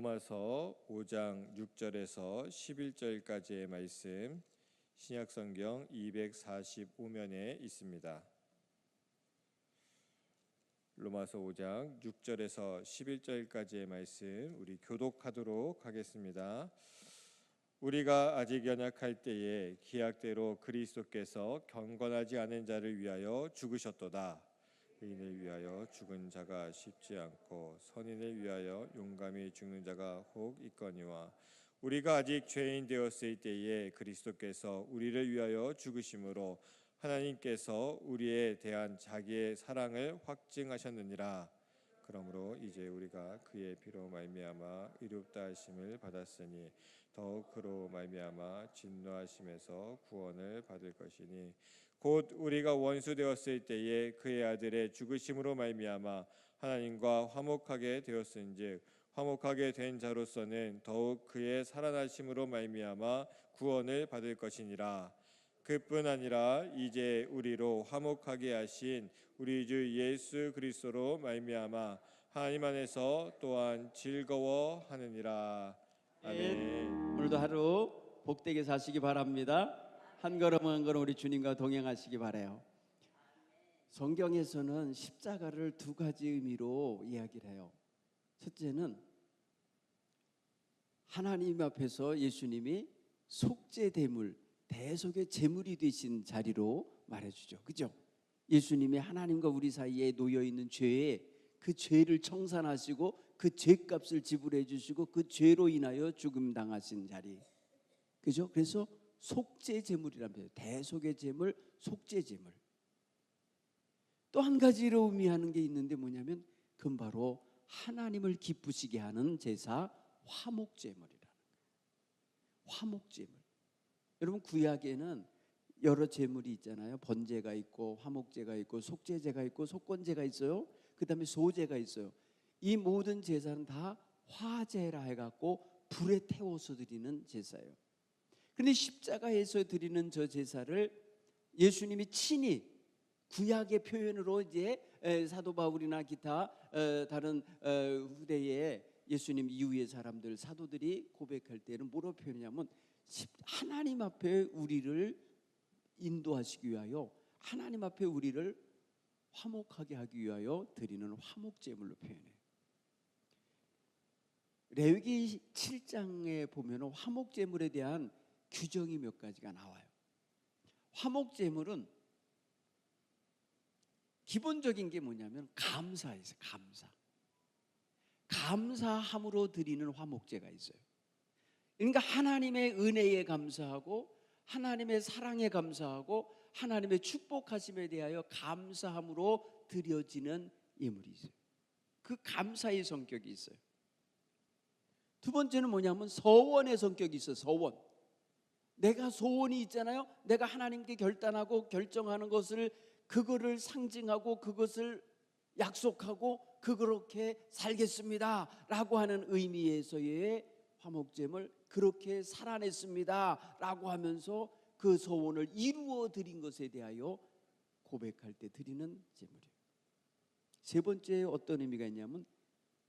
로마서 5장 6절에서 11절까지의 말씀, 신약성경 245면에 있습니다. 로마서 5장 6절에서 11절까지의 말씀 우리 교독하도록 하겠습니다. 우리가 아직 연약할 때에 기약대로 그리스도께서 경건하지 않은 자를 위하여 죽으셨도다. 의인을 위하여 죽은 자가 쉽지 않고 선인을 위하여 용감히 죽는 자가 혹 있거니와 우리가 아직 죄인 되었을 때에 그리스도께서 우리를 위하여 죽으심으로 하나님께서 우리에 대한 자기의 사랑을 확증하셨느니라. 그러므로 이제 우리가 그의 피로 말미암아 의롭다 하심을 받았으니 더욱 그로 말미암아 진노하심에서 구원을 받을 것이니 곧 우리가 원수 되었을 때에 그의 아들의 죽으심으로 말미암아 하나님과 화목하게 되었은즉 화목하게 된 자로서는 더욱 그의 살아나심으로 말미암아 구원을 받을 것이니라. 그뿐 아니라 이제 우리로 화목하게 하신 우리 주 예수 그리스도로 말미암아 하나님 안에서 또한 즐거워하느니라. 아멘. 오늘도 하루 복되게 사시기 바랍니다. 한 걸음 한 걸음 우리 주님과 동행하시기 바라요. 성경에서는 십자가를 두 가지 의미로 이야기를 해요. 첫째는 하나님 앞에서 예수님이 속죄제물, 대속의 제물이 되신 자리로 말해주죠. 그죠? 예수님이 하나님과 우리 사이에 놓여있는 죄에 그 죄를 청산하시고 그 죄값을 지불해 주시고 그 죄로 인하여 죽음 당하신 자리. 그죠? 그래서 속죄제물이라는 거예요. 대속의 제물, 속죄제물. 또 한 가지로 의미하는 게 있는데 뭐냐면 그건 바로 하나님을 기쁘시게 하는 제사, 화목제물이라는 거예요. 화목제물. 여러분 구약에는 여러 제물이 있잖아요. 번제가 있고 화목제가 있고 속죄제가 있고 속건제가 있어요. 그 다음에 소제가 있어요. 이 모든 제사는 다 화제라 해갖고 불에 태워서 드리는 제사예요. 그런데 십자가에서 드리는 저 제사를 예수님이 친히 구약의 표현으로 이제 사도 바울이나 기타 다른 후대의 예수님 이후의 사람들 사도들이 고백할 때는 뭐로 표현하냐면 하나님 앞에 우리를 인도하시기 위하여 하나님 앞에 우리를 화목하게 하기 위하여 드리는 화목제물로 표현해요. 레위기 7장에 보면 화목제물에 대한 규정이 몇 가지가 나와요. 화목제물은 기본적인 게 뭐냐면 감사예요. 감사함으로 드리는 화목제가 있어요. 그러니까 하나님의 은혜에 감사하고 하나님의 사랑에 감사하고 하나님의 축복하심에 대하여 감사함으로 드려지는 예물이 있어요. 그 감사의 성격이 있어요. 두 번째는 뭐냐면 서원의 성격이 있어요. 서원. 내가 소원이 있잖아요. 내가 하나님께 결단하고 결정하는 것을 그거를 상징하고 그것을 약속하고 그렇게 살겠습니다 라고 하는 의미에서의 화목제물, 그렇게 살아냈습니다 라고 하면서 그 소원을 이루어 드린 것에 대하여 고백할 때 드리는 제물이에요. 세 번째 어떤 의미가 있냐면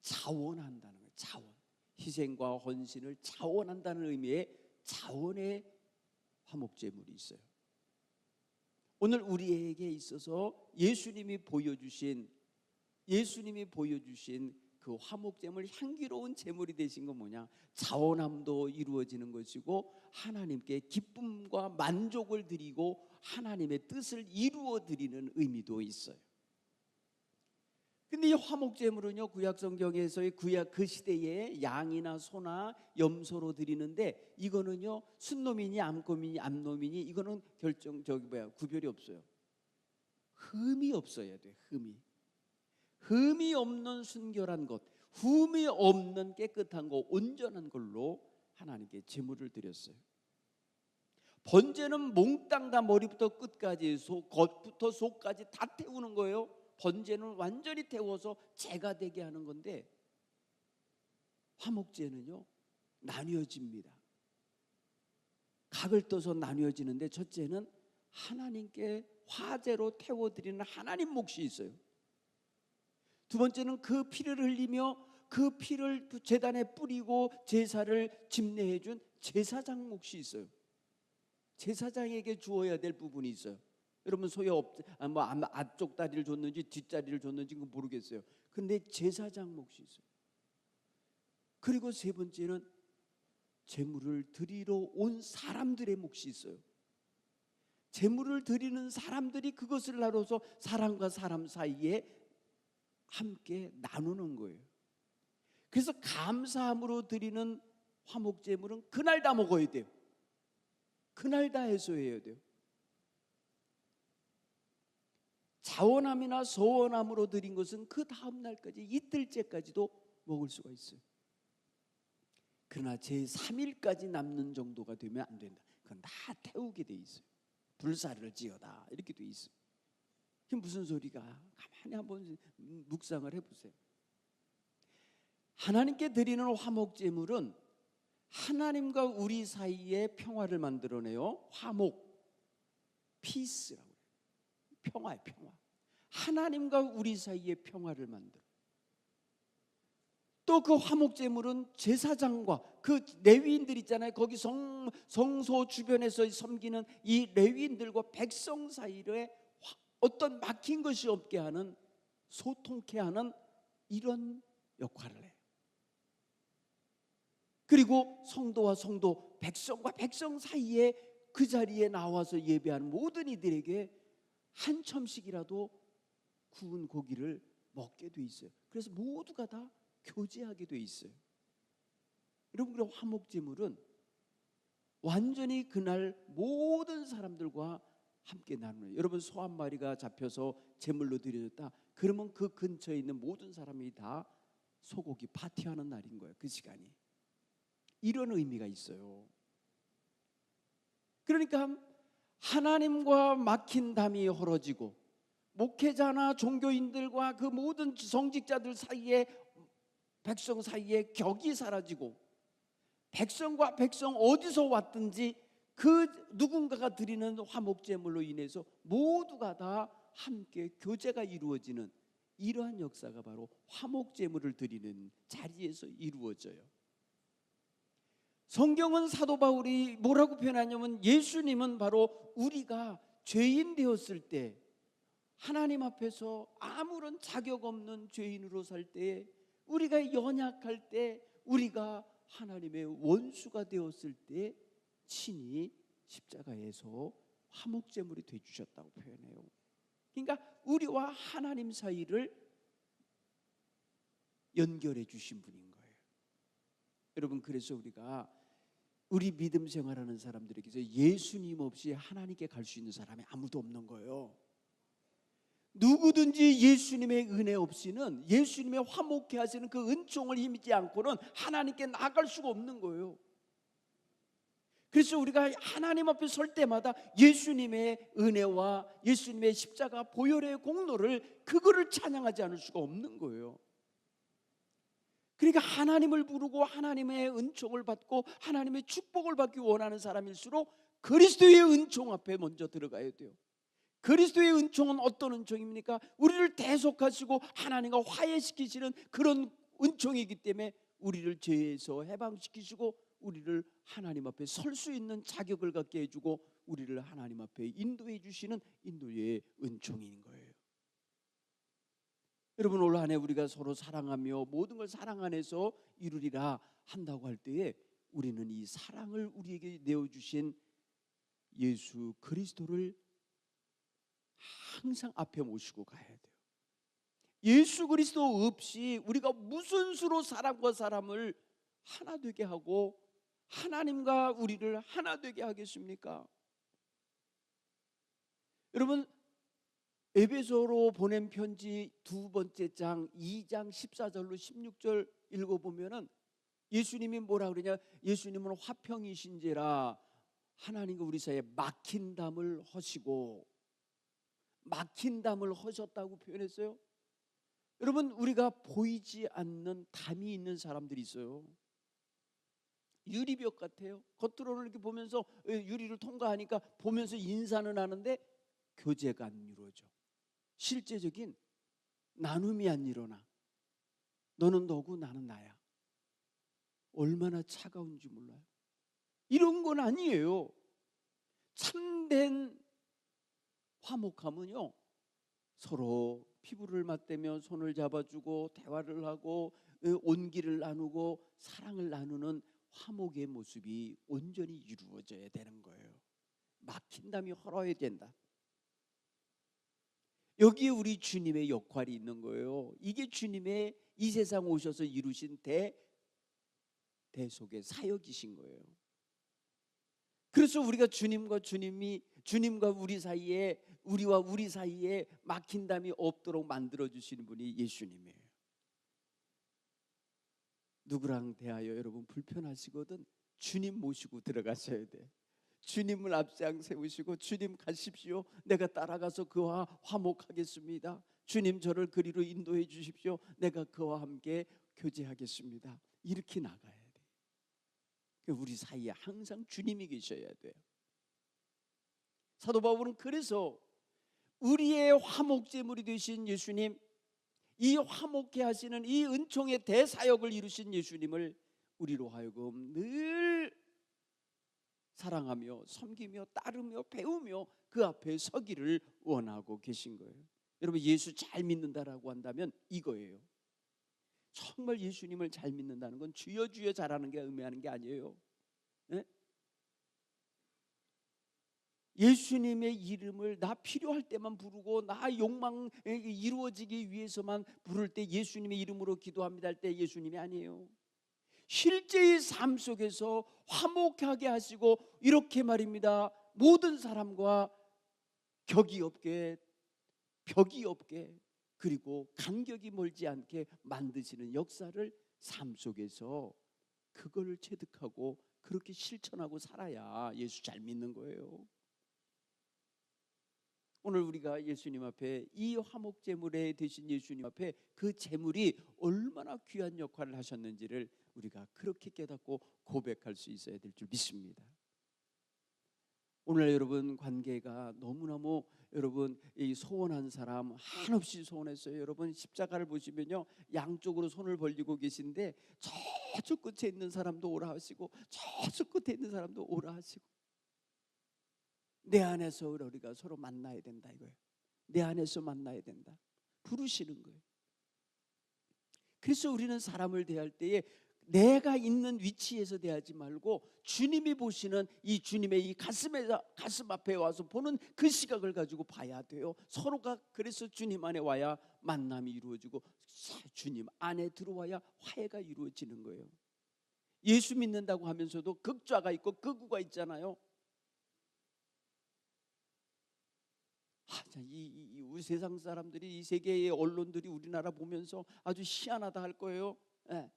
자원한다는 거예요. 자원. 희생과 헌신을 자원한다는 의미의 자원의 화목제물이 있어요. 오늘 우리에게 있어서 예수님이 보여주신 그 화목제물, 향기로운 제물이 되신 건 뭐냐? 자원함도 이루어지는 것이고 하나님께 기쁨과 만족을 드리고 하나님의 뜻을 이루어 드리는 의미도 있어요. 근데 이 화목제물은요, 구약 성경에서의 구약 그 시대에 양이나 소나 염소로 드리는데 이거는요, 순놈이니 암놈이니 이거는 구별이 없어요. 흠이 없어야 돼. 흠이 없는 순결한 것, 흠이 없는 깨끗한 것, 온전한 걸로 하나님께 제물을 드렸어요. 번제는 몽땅 다 머리부터 끝까지 겉부터 속까지 다 태우는 거예요. 번제는 완전히 태워서 제가 되게 하는 건데 화목제는요 나뉘어집니다. 각을 떠서 나뉘어지는데 첫째는 하나님께 화제로 태워드리는 하나님 몫이 있어요. 두 번째는 그 피를 흘리며 그 피를 제단에 뿌리고 제사를 집례해 준 제사장 몫이 있어요. 제사장에게 주어야 될 부분이 있어요. 여러분 앞쪽 다리를 줬는지 뒷다리를 줬는지 그건 모르겠어요. 근데 제사장 몫이 있어요. 그리고 세 번째는 제물을 드리러 온 사람들의 몫이 있어요. 제물을 드리는 사람들이 그것을 나눠서 사람과 사람 사이에 함께 나누는 거예요. 그래서 감사함으로 드리는 화목 제물은 그날 다 먹어야 돼요. 그날 다 해소해야 돼요. 자원함이나 서원함으로 드린 것은 그 다음 날까지 이틀째까지도 먹을 수가 있어요. 그러나 제3일까지 남는 정도가 되면 안 된다. 그건 다 태우게 돼 있어요. 불사를 지어다 이렇게 돼 있어요. 그게 무슨 소리가? 가만히 한번 묵상을 해보세요. 하나님께 드리는 화목제물은 하나님과 우리 사이에 평화를 만들어내요. 화목, 피스라고 해요. 평화예요, 평화. 하나님과 우리 사이에 평화를 만들어. 또 그 화목제물은 제사장과 그 레위인들 있잖아요. 거기 성소 주변에서 섬기는 이 레위인들과 백성 사이에 어떤 막힌 것이 없게 하는, 소통케 하는 이런 역할을 해요. 그리고 성도와 성도, 백성과 백성 사이에 그 자리에 나와서 예배하는 모든 이들에게 한 첨씩이라도 구운 고기를 먹게 돼 있어요. 그래서 모두가 다 교제하게 돼 있어요. 여러분, 그런 화목제물은 완전히 그날 모든 사람들과 함께 나누는, 여러분 소 한 마리가 잡혀서 제물로 드려졌다 그러면 그 근처에 있는 모든 사람이 다 소고기 파티하는 날인 거예요. 그 시간이. 이런 의미가 있어요. 그러니까 하나님과 막힌 담이 헐어지고 목회자나 종교인들과 그 모든 성직자들 사이에, 백성 사이에 격이 사라지고, 백성과 백성 어디서 왔든지 그 누군가가 드리는 화목제물로 인해서 모두가 다 함께 교제가 이루어지는 이러한 역사가 바로 화목제물을 드리는 자리에서 이루어져요. 성경은 사도 바울이 뭐라고 표현하냐면, 예수님은 바로 우리가 죄인 되었을 때, 하나님 앞에서 아무런 자격 없는 죄인으로 살 때, 우리가 연약할 때, 우리가 하나님의 원수가 되었을 때 친히 십자가에서 화목제물이 되주셨다고 표현해요. 그러니까 우리와 하나님 사이를 연결해 주신 분인 거예요. 여러분, 그래서 우리 믿음 생활하는 사람들에게서 예수님 없이 하나님께 갈 수 있는 사람이 아무도 없는 거예요. 누구든지 예수님의 은혜 없이는, 예수님의 화목케 하시는 그 은총을 힘입지 않고는 하나님께 나아갈 수가 없는 거예요. 그래서 우리가 하나님 앞에 설 때마다 예수님의 은혜와 예수님의 십자가 보혈의 공로를, 그거를 찬양하지 않을 수가 없는 거예요. 그러니까 하나님을 부르고 하나님의 은총을 받고 하나님의 축복을 받기 원하는 사람일수록 그리스도의 은총 앞에 먼저 들어가야 돼요. 그리스도의 은총은 어떤 은총입니까? 우리를 대속하시고 하나님과 화해시키시는 그런 은총이기 때문에 우리를 죄에서 해방시키시고 우리를 하나님 앞에 설 수 있는 자격을 갖게 해주고 우리를 하나님 앞에 인도해 주시는 인도의 은총인 거예요. 여러분, 올 한 해 우리가 서로 사랑하며 모든 걸 사랑 안에서 이루리라 한다고 할 때에 우리는 이 사랑을 우리에게 내어주신 예수 그리스도를 항상 앞에 모시고 가야 돼요. 예수 그리스도 없이 우리가 무슨 수로 사람과 사람을 하나 되게 하고 하나님과 우리를 하나 되게 하겠습니까? 여러분, 에베소로 보낸 편지 두 번째 장 2장 14절로 16절 읽어보면은 예수님이 뭐라 그러냐? 예수님은 화평이신지라 하나님과 우리 사이에 막힌 담을 허시고, 막힌 담을 허셨다고 표현했어요. 여러분, 우리가 보이지 않는 담이 있는 사람들이 있어요. 유리벽 같아요. 겉으로는 이렇게 보면서 유리를 통과하니까 보면서 인사는 하는데 교제가 안 이루어져. 실제적인 나눔이 안 일어나. 너는 너고 나는 나야. 얼마나 차가운지 몰라요. 이런 건 아니에요. 참된 화목함은요, 서로 피부를 맞대며 손을 잡아주고 대화를 하고 온기를 나누고 사랑을 나누는 화목의 모습이 온전히 이루어져야 되는 거예요. 막힌 담이 헐어야 된다. 여기에 우리 주님의 역할이 있는 거예요. 이게 주님의 이 세상 오셔서 이루신 대속의 사역이신 거예요. 그래서 우리가 주님과 우리 사이에, 우리와 우리 사이에 막힌 담이 없도록 만들어 주시는 분이 예수님이에요. 누구랑 대하여 여러분 불편하시거든 주님 모시고 들어가셔야 돼. 주님을 앞장 세우시고, 주님 가십시오. 내가 따라가서 그와 화목하겠습니다. 주님 저를 그리로 인도해 주십시오. 내가 그와 함께 교제하겠습니다. 이렇게 나가야 돼. 우리 사이에 항상 주님이 계셔야 돼요. 사도 바울은 그래서 우리의 화목제물이 되신 예수님, 이 화목케 하시는 이 은총의 대사역을 이루신 예수님을 우리로 하여금 늘 사랑하며 섬기며 따르며 배우며 그 앞에 서기를 원하고 계신 거예요. 여러분, 예수 잘 믿는다라고 한다면 이거예요. 정말 예수님을 잘 믿는다는 건 주여 주여 잘하는 게 의미하는 게 아니에요. 네? 예수님의 이름을 나 필요할 때만 부르고 나 욕망 이루어지기 위해서만 부를 때 예수님의 이름으로 기도합니다 할 때 예수님이 아니에요. 실제의 삶 속에서 화목하게 하시고 이렇게 말입니다. 모든 사람과 벽이 없게 그리고 간격이 멀지 않게 만드시는 역사를 삶 속에서 그걸 체득하고 그렇게 실천하고 살아야 예수 잘 믿는 거예요. 오늘 우리가 예수님 앞에 이 화목제물에 되신 예수님 앞에 그 제물이 얼마나 귀한 역할을 하셨는지를 우리가 그렇게 깨닫고 고백할 수 있어야 될 줄 믿습니다. 오늘 여러분 관계가 너무너무 여러분 이 소원한 사람 한없이 소원했어요. 여러분 십자가를 보시면요, 양쪽으로 손을 벌리고 계신데 저쪽 끝에 있는 사람도 오라 하시고 저쪽 끝에 있는 사람도 오라 하시고, 내 안에서 우리가 서로 만나야 된다 이거예요. 내 안에서 만나야 된다 부르시는 거예요. 그래서 우리는 사람을 대할 때에 내가 있는 위치에서 대하지 말고 주님이 보시는 이 주님의 이 가슴 앞에 와서 보는 그 시각을 가지고 봐야 돼요. 서로가 그래서 주님 안에 와야 만남이 이루어지고 주님 안에 들어와야 화해가 이루어지는 거예요. 예수 믿는다고 하면서도 극좌가 있고 극우가 있잖아요. 이 세상 사람들이, 이 세계의 언론들이 우리나라 보면서 아주 희한하다 할 거예요. 네.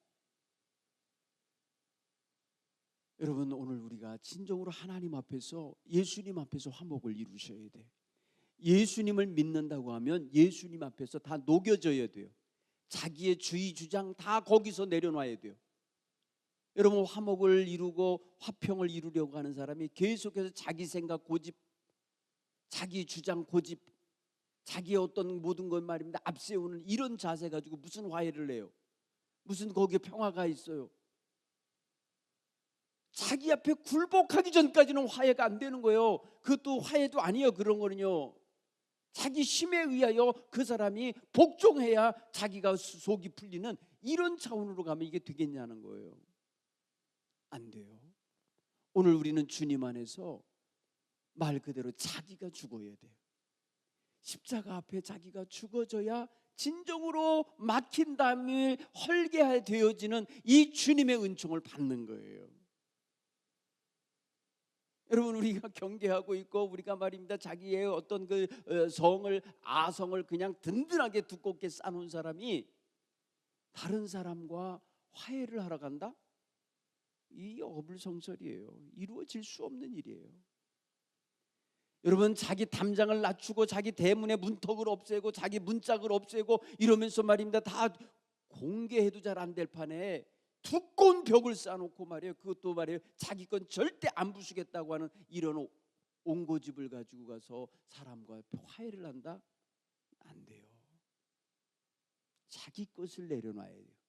여러분, 오늘 우리가 진정으로 하나님 앞에서, 예수님 앞에서 화목을 이루셔야 돼요. 예수님을 믿는다고 하면 예수님 앞에서 다 녹여져야 돼요. 자기의 주의 주장 다 거기서 내려놔야 돼요. 여러분, 화목을 이루고 화평을 이루려고 하는 사람이 계속해서 자기 생각 고집, 자기 주장 고집, 자기의 어떤 모든 것 말입니다 앞세우는 이런 자세 가지고 무슨 화해를 해요? 무슨 거기에 평화가 있어요? 자기 앞에 굴복하기 전까지는 화해가 안 되는 거예요. 그것도 화해도 아니에요. 그런 거는요, 자기 힘에 의하여 그 사람이 복종해야 자기가 속이 풀리는 이런 차원으로 가면 이게 되겠냐는 거예요. 안 돼요. 오늘 우리는 주님 안에서 말 그대로 자기가 죽어야 돼요. 십자가 앞에 자기가 죽어져야 진정으로 막힌 담이 헐게 되어지는 이 주님의 은총을 받는 거예요. 여러분, 우리가 경계하고 있고 우리가 말입니다 자기의 어떤 그 아성을 그냥 든든하게 두껍게 쌓아놓은 사람이 다른 사람과 화해를 하러 간다? 이 어불성설이에요. 이루어질 수 없는 일이에요. 여러분, 자기 담장을 낮추고 자기 대문의 문턱을 없애고 자기 문짝을 없애고 이러면서 말입니다 다 공개해도 잘 안 될 판에 두꺼운 벽을 쌓아놓고 말이에요, 그것도 말이에요 자기 건 절대 안 부수겠다고 하는 이런 옹고집을 가지고 가서 사람과 화해를 한다? 안 돼요. 자기 것을 내려놔야 돼요.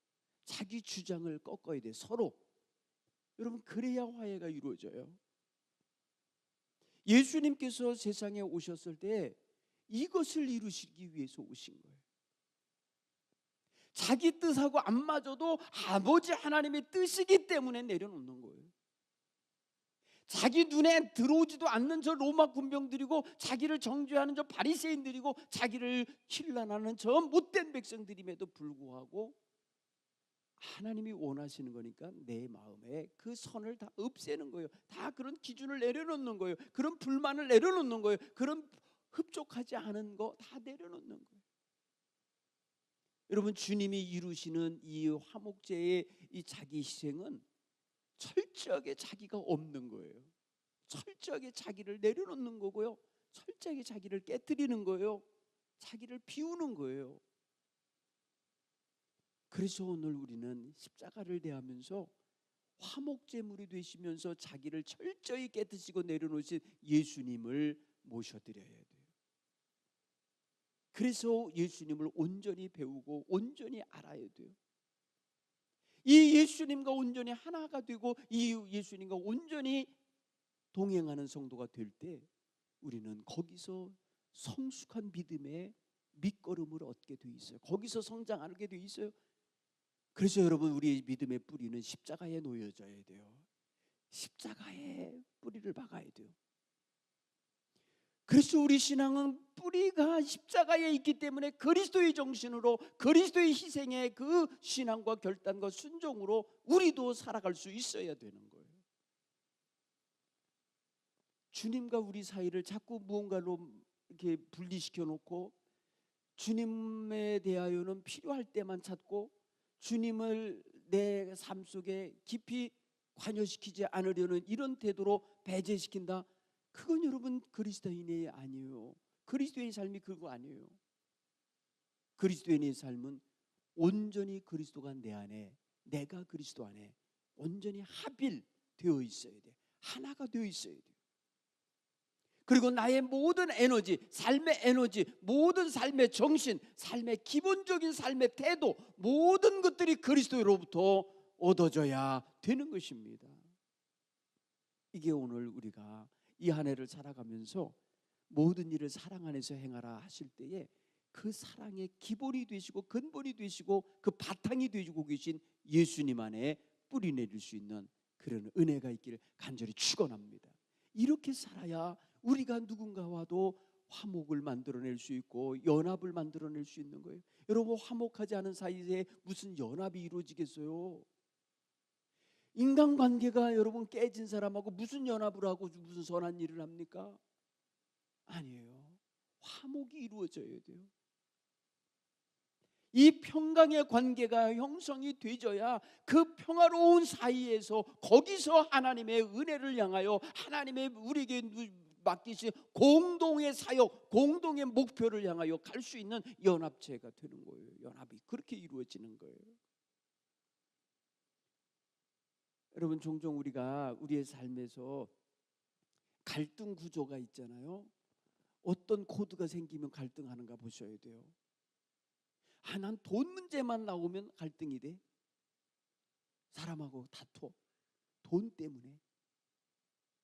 자기 주장을 꺾어야 돼. 서로. 여러분, 그래야 화해가 이루어져요. 예수님께서 세상에 오셨을 때 이것을 이루시기 위해서 오신 거예요. 자기 뜻하고 안 맞아도 아버지 하나님의 뜻이기 때문에 내려놓는 거예요. 자기 눈에 들어오지도 않는 저 로마 군병들이고 자기를 정죄하는 저 바리새인들이고 자기를 힐난하는 저 못된 백성들임에도 불구하고 하나님이 원하시는 거니까 내 마음에 그 선을 다 없애는 거예요. 다 그런 기준을 내려놓는 거예요. 그런 불만을 내려놓는 거예요. 그런 흡족하지 않은 거 다 내려놓는 거예요. 여러분, 주님이 이루시는 이 화목제의 이 자기 희생은 철저하게 자기가 없는 거예요. 철저하게 자기를 내려놓는 거고요. 철저하게 자기를 깨뜨리는 거예요. 자기를 비우는 거예요. 그래서 오늘 우리는 십자가를 대하면서 화목제물이 되시면서 자기를 철저히 깨뜨리고 내려놓으신 예수님을 모셔드려야 돼요. 그래서 예수님을 온전히 배우고 온전히 알아야 돼요. 이 예수님과 온전히 하나가 되고 이 예수님과 온전히 동행하는 성도가 될 때 우리는 거기서 성숙한 믿음의 밑거름을 얻게 돼 있어요. 거기서 성장하게 돼 있어요. 그래서 여러분, 우리의 믿음의 뿌리는 십자가에 놓여져야 돼요. 십자가에 뿌리를 박아야 돼요. 그래서 우리 신앙은 뿌리가 십자가에 있기 때문에 그리스도의 정신으로 그리스도의 희생의 그 신앙과 결단과 순종으로 우리도 살아갈 수 있어야 되는 거예요. 주님과 우리 사이를 자꾸 무언가로 이렇게 분리시켜 놓고 주님에 대하여는 필요할 때만 찾고 주님을 내 삶 속에 깊이 관여시키지 않으려는 이런 태도로 배제시킨다. 그건 여러분 그리스도인이 아니에요. 그리스도의 삶이 그거 아니에요. 그리스도인의 삶은 온전히 그리스도가 내 안에, 내가 그리스도 안에 온전히 합일되어 있어야 돼. 하나가 되어 있어야 돼. 그리고 나의 모든 에너지, 삶의 에너지, 모든 삶의 정신, 삶의 기본적인 삶의 태도, 모든 것들이 그리스도로부터 얻어져야 되는 것입니다. 이게 오늘 우리가 이 한 해를 살아가면서 모든 일을 사랑 안에서 행하라 하실 때에 그 사랑의 기본이 되시고 근본이 되시고 그 바탕이 되시고 계신 예수님 안에 뿌리 내릴 수 있는 그런 은혜가 있기를 간절히 축원합니다. 이렇게 살아야 우리가 누군가와도 화목을 만들어낼 수 있고 연합을 만들어낼 수 있는 거예요. 여러분, 화목하지 않은 사이에 무슨 연합이 이루어지겠어요? 인간관계가 여러분 깨진 사람하고 무슨 연합을 하고 무슨 선한 일을 합니까? 아니에요. 화목이 이루어져야 돼요. 이 평강의 관계가 형성이 되져야 그 평화로운 사이에서 거기서 하나님의 은혜를 향하여 하나님의 우리에게 맡기신 공동의 사역, 공동의 목표를 향하여 갈 수 있는 연합체가 되는 거예요. 연합이 그렇게 이루어지는 거예요. 여러분, 종종 우리가 우리의 삶에서 갈등 구조가 있잖아요. 어떤 코드가 생기면 갈등하는가 보셔야 돼요. 난 돈 문제만 나오면 갈등이 돼. 사람하고 다퉈. 돈 때문에.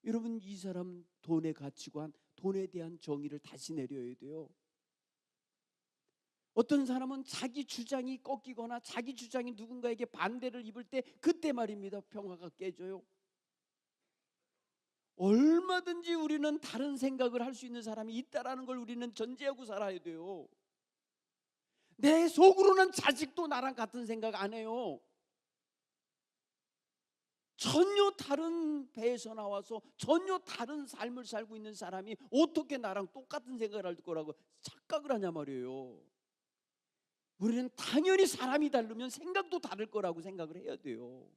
여러분, 이 사람 돈의 가치관, 돈에 대한 정의를 다시 내려야 돼요. 어떤 사람은 자기 주장이 꺾이거나 자기 주장이 누군가에게 반대를 입을 때 그때 말입니다. 평화가 깨져요. 얼마든지 우리는 다른 생각을 할 수 있는 사람이 있다라는 걸 우리는 전제하고 살아야 돼요. 내 속으로는 자식도 나랑 같은 생각 안 해요. 전혀 다른 배에서 나와서 전혀 다른 삶을 살고 있는 사람이 어떻게 나랑 똑같은 생각을 할 거라고 착각을 하냐 말이에요. 우리는 당연히 사람이 다르면 생각도 다를 거라고 생각을 해야 돼요.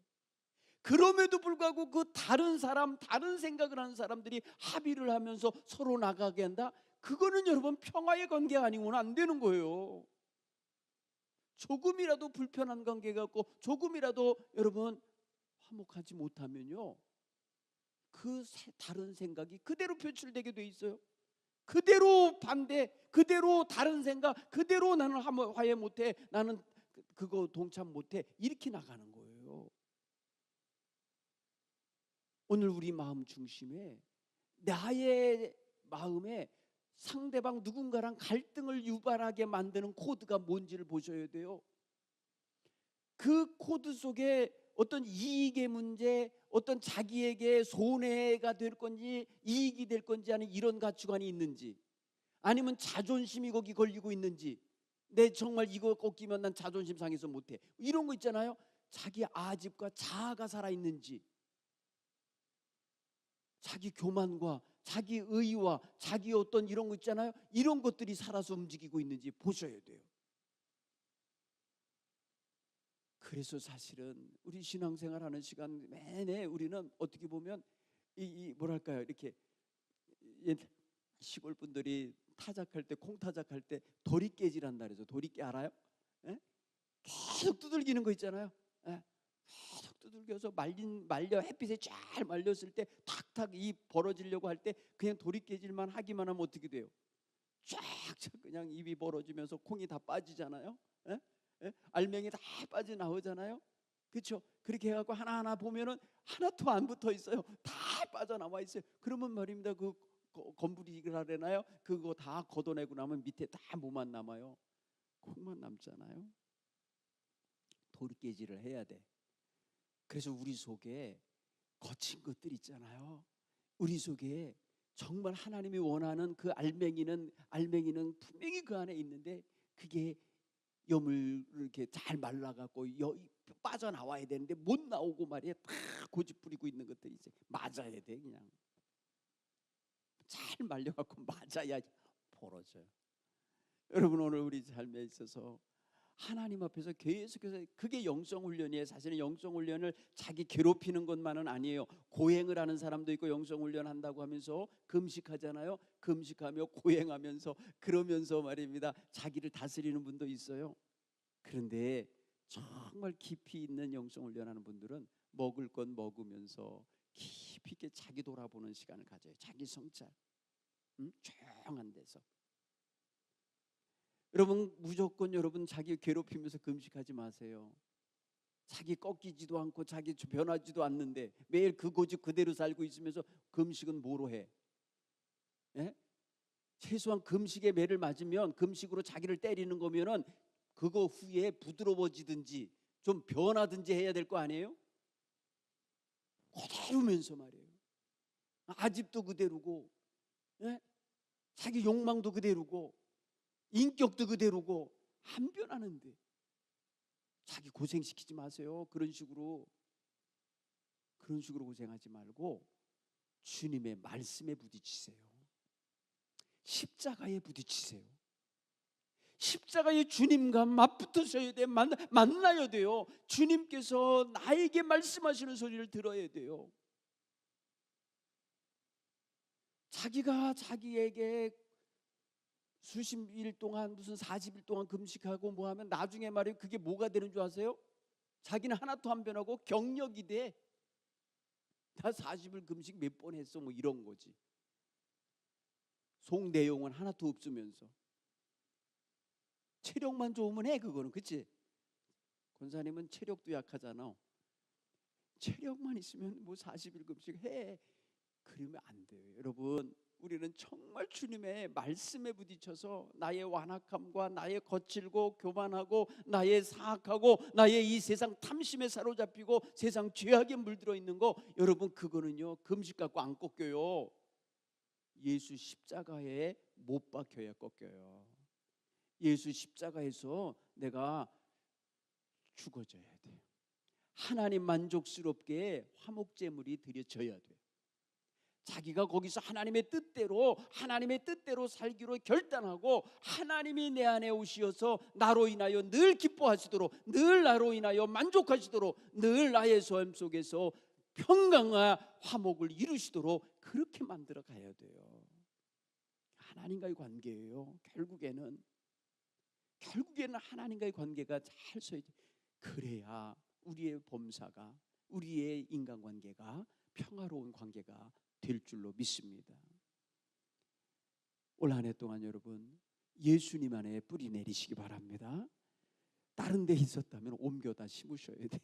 그럼에도 불구하고 그 다른 사람, 다른 생각을 하는 사람들이 합의를 하면서 서로 나가게 한다? 그거는 여러분 평화의 관계가 아니고는 안 되는 거예요. 조금이라도 불편한 관계가 있고 조금이라도 여러분 화목하지 못하면요, 그 다른 생각이 그대로 표출되게 돼 있어요. 그대로 반대, 그대로 다른 생각, 그대로 나는 화해 못해, 나는 그거 동참 못해 이렇게 나가는 거예요. 오늘 우리 마음 중심에 나의 마음에 상대방 누군가랑 갈등을 유발하게 만드는 코드가 뭔지를 보셔야 돼요. 그 코드 속에 어떤 이익의 문제, 어떤 자기에게 손해가 될 건지 이익이 될 건지 하는 이런 가치관이 있는지, 아니면 자존심이 거기 걸리고 있는지, 내 정말 이거 꺾이면 난 자존심 상해서 못해, 이런 거 있잖아요. 자기 아집과 자아가 살아있는지, 자기 교만과 자기 의와 자기 어떤 이런 거 있잖아요. 이런 것들이 살아서 움직이고 있는지 보셔야 돼요. 그래서 사실은 우리 신앙생활 하는 시간 내내 우리는 어떻게 보면 이 뭐랄까요, 이렇게 시골 분들이 타작할 때, 콩 타작할 때 도리깨질한다 그래서, 도리깨 알아요? 예? 계속 두들기는 거 있잖아요. 예? 계속 두들겨서 말려 햇빛에 잘 말렸을 때 탁탁 이 벌어지려고 할 때 그냥 도리깨질만 하기만 하면 어떻게 돼요? 쫙 그냥 입이 벌어지면서 콩이 다 빠지잖아요. 예? 예? 알맹이 다 빠져나오잖아요. 그렇죠? 그렇게 해갖고 하나하나 보면은 하나도 안 붙어 있어요. 다 빠져나와 있어요. 그러면 말입니다, 그 건부리라 그러나요? 그거 다 걷어내고 나면 밑에 다 뭐만 남아요? 콩만 남잖아요. 도리깨질을 해야 돼. 그래서 우리 속에 거친 것들 있잖아요. 우리 속에 정말 하나님이 원하는 그 알맹이는 분명히 그 안에 있는데, 그게 염을 이렇게 잘 말라갖고 빠져나와야 되는데 못 나오고 말이야, 다 고집 부리고 있는 것들이 이제 맞아야 돼. 그냥 잘 말려갖고 맞아야 벌어져요. 여러분, 오늘 우리 삶에 있어서 하나님 앞에서 계속해서, 그게 영성훈련이에요. 사실은 영성훈련을 자기 괴롭히는 것만은 아니에요. 고행을 하는 사람도 있고, 영성훈련 한다고 하면서 금식하잖아요. 금식하며 고행하면서, 그러면서 말입니다, 자기를 다스리는 분도 있어요. 그런데 정말 깊이 있는 영성훈련하는 분들은 먹을 건 먹으면서 깊이 있게 자기 돌아보는 시간을 가져요. 자기 성찰, 조용한 데서. 여러분, 무조건 여러분 자기 괴롭히면서 금식하지 마세요. 자기 꺾이지도 않고 자기 변하지도 않는데 매일 그 고집 그대로 살고 있으면서 금식은 뭐로 해? 예? 최소한 금식의 매를 맞으면, 금식으로 자기를 때리는 거면은 그거 후에 부드러워지든지 좀 변하든지 해야 될 거 아니에요? 그대로면서 말이에요. 아집도 그대로고, 예? 자기 욕망도 그대로고, 인격도 그대로고, 안 변하는데 자기 고생시키지 마세요. 그런 식으로 고생하지 말고 주님의 말씀에 부딪히세요. 십자가에 부딪히세요. 십자가의 주님과 맞붙으셔야 돼요. 만나야 돼요. 주님께서 나에게 말씀하시는 소리를 들어야 돼요. 자기가 자기에게 수십 일 동안, 무슨 40일 동안 금식하고 뭐 하면 나중에 말이에요, 그게 뭐가 되는 줄 아세요? 자기는 하나도 안 변하고 경력이 돼. 나 40일 금식 몇 번 했어, 뭐 이런 거지. 속 내용은 하나도 없으면서 체력만 좋으면 해. 그거는, 그치? 권사님은 체력도 약하잖아. 체력만 있으면 뭐 40일 금식 해. 그러면 안 돼요. 여러분, 우리는 정말 주님의 말씀에 부딪혀서 나의 완악함과 나의 거칠고 교만하고 나의 사악하고 나의 이 세상 탐심에 사로잡히고 세상 죄악에 물들어 있는 거, 여러분, 그거는요 금식 갖고 안 꺾여요. 예수 십자가에 못 박혀야 꺾여요. 예수 십자가에서 내가 죽어져야 돼요. 하나님 만족스럽게 화목제물이 드려져야 돼요. 자기가 거기서 하나님의 뜻대로 살기로 결단하고, 하나님이 내 안에 오시어서 나로 인하여 늘 기뻐하시도록, 늘 나로 인하여 만족하시도록, 늘 나의 삶 속에서 평강과 화목을 이루시도록 그렇게 만들어 가야 돼요. 하나님과의 관계예요. 결국에는 하나님과의 관계가 잘 서야 돼. 그래야 우리의 범사가, 우리의 인간관계가 평화로운 관계가 될 줄로 믿습니다. 올 한 해 동안 여러분 예수님 안에 뿌리 내리시기 바랍니다. 다른 데 있었다면 옮겨다 심으셔야 돼.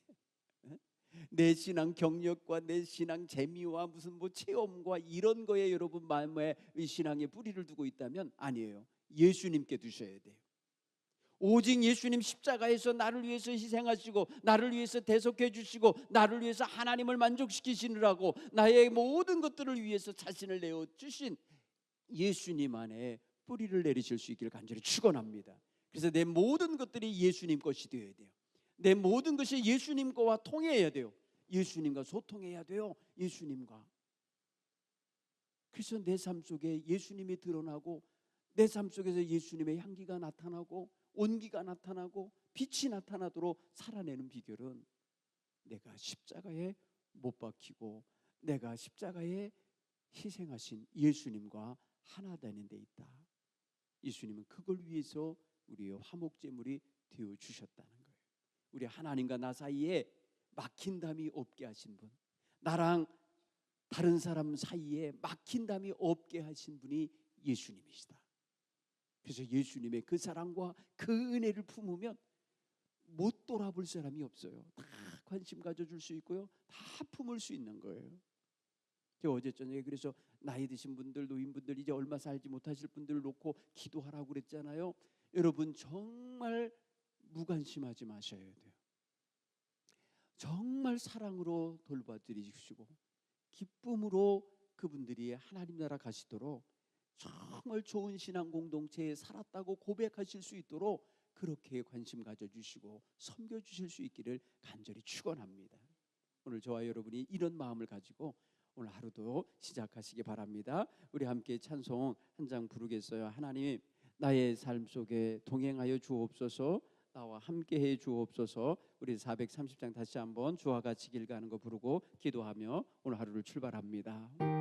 내 신앙 경력과 내 신앙 재미와 무슨 뭐 체험과 이런 거에 여러분 마음에 이 신앙의 뿌리를 두고 있다면 아니에요. 예수님께 두셔야 돼요. 오직 예수님 십자가에서 나를 위해서 희생하시고 나를 위해서 대속해 주시고 나를 위해서 하나님을 만족시키시느라고 나의 모든 것들을 위해서 자신을 내어 주신 예수님 안에 뿌리를 내리실 수 있기를 간절히 축원합니다. 그래서 내 모든 것들이 예수님 것이 되어야 돼요. 내 모든 것이 예수님과 통해야 돼요. 예수님과 소통해야 돼요. 예수님과. 그래서 내 삶 속에 예수님이 드러나고 내 삶 속에서 예수님의 향기가 나타나고 온기가 나타나고 빛이 나타나도록 살아내는 비결은 내가 십자가에 못 박히고 내가 십자가에 희생하신 예수님과 하나 되는 데 있다. 예수님은 그걸 위해서 우리의 화목제물이 되어 주셨다는 거예요. 우리 하나님과 나 사이에 막힌 담이 없게 하신 분, 나랑 다른 사람 사이에 막힌 담이 없게 하신 분이 예수님이시다. 그래서 예수님의 그 사랑과 그 은혜를 품으면 못 돌아볼 사람이 없어요. 다 관심 가져줄 수 있고요, 다 품을 수 있는 거예요. 제가 어제 저녁에 그래서 나이 드신 분들, 노인분들, 이제 얼마 살지 못하실 분들을 놓고 기도하라고 그랬잖아요. 여러분 정말 무관심하지 마셔야 돼요. 정말 사랑으로 돌봐드리시고 기쁨으로 그분들이 하나님 나라 가시도록 정말 좋은 신앙 공동체에 살았다고 고백하실 수 있도록 그렇게 관심 가져주시고 섬겨주실 수 있기를 간절히 축원합니다. 오늘 저와 여러분이 이런 마음을 가지고 오늘 하루도 시작하시기 바랍니다. 우리 함께 찬송 한 장 부르겠어요. 하나님, 나의 삶 속에 동행하여 주옵소서, 나와 함께해 주옵소서. 우리 430장 다시 한번 주와 같이 길 가는 거 부르고 기도하며 오늘 하루를 출발합니다.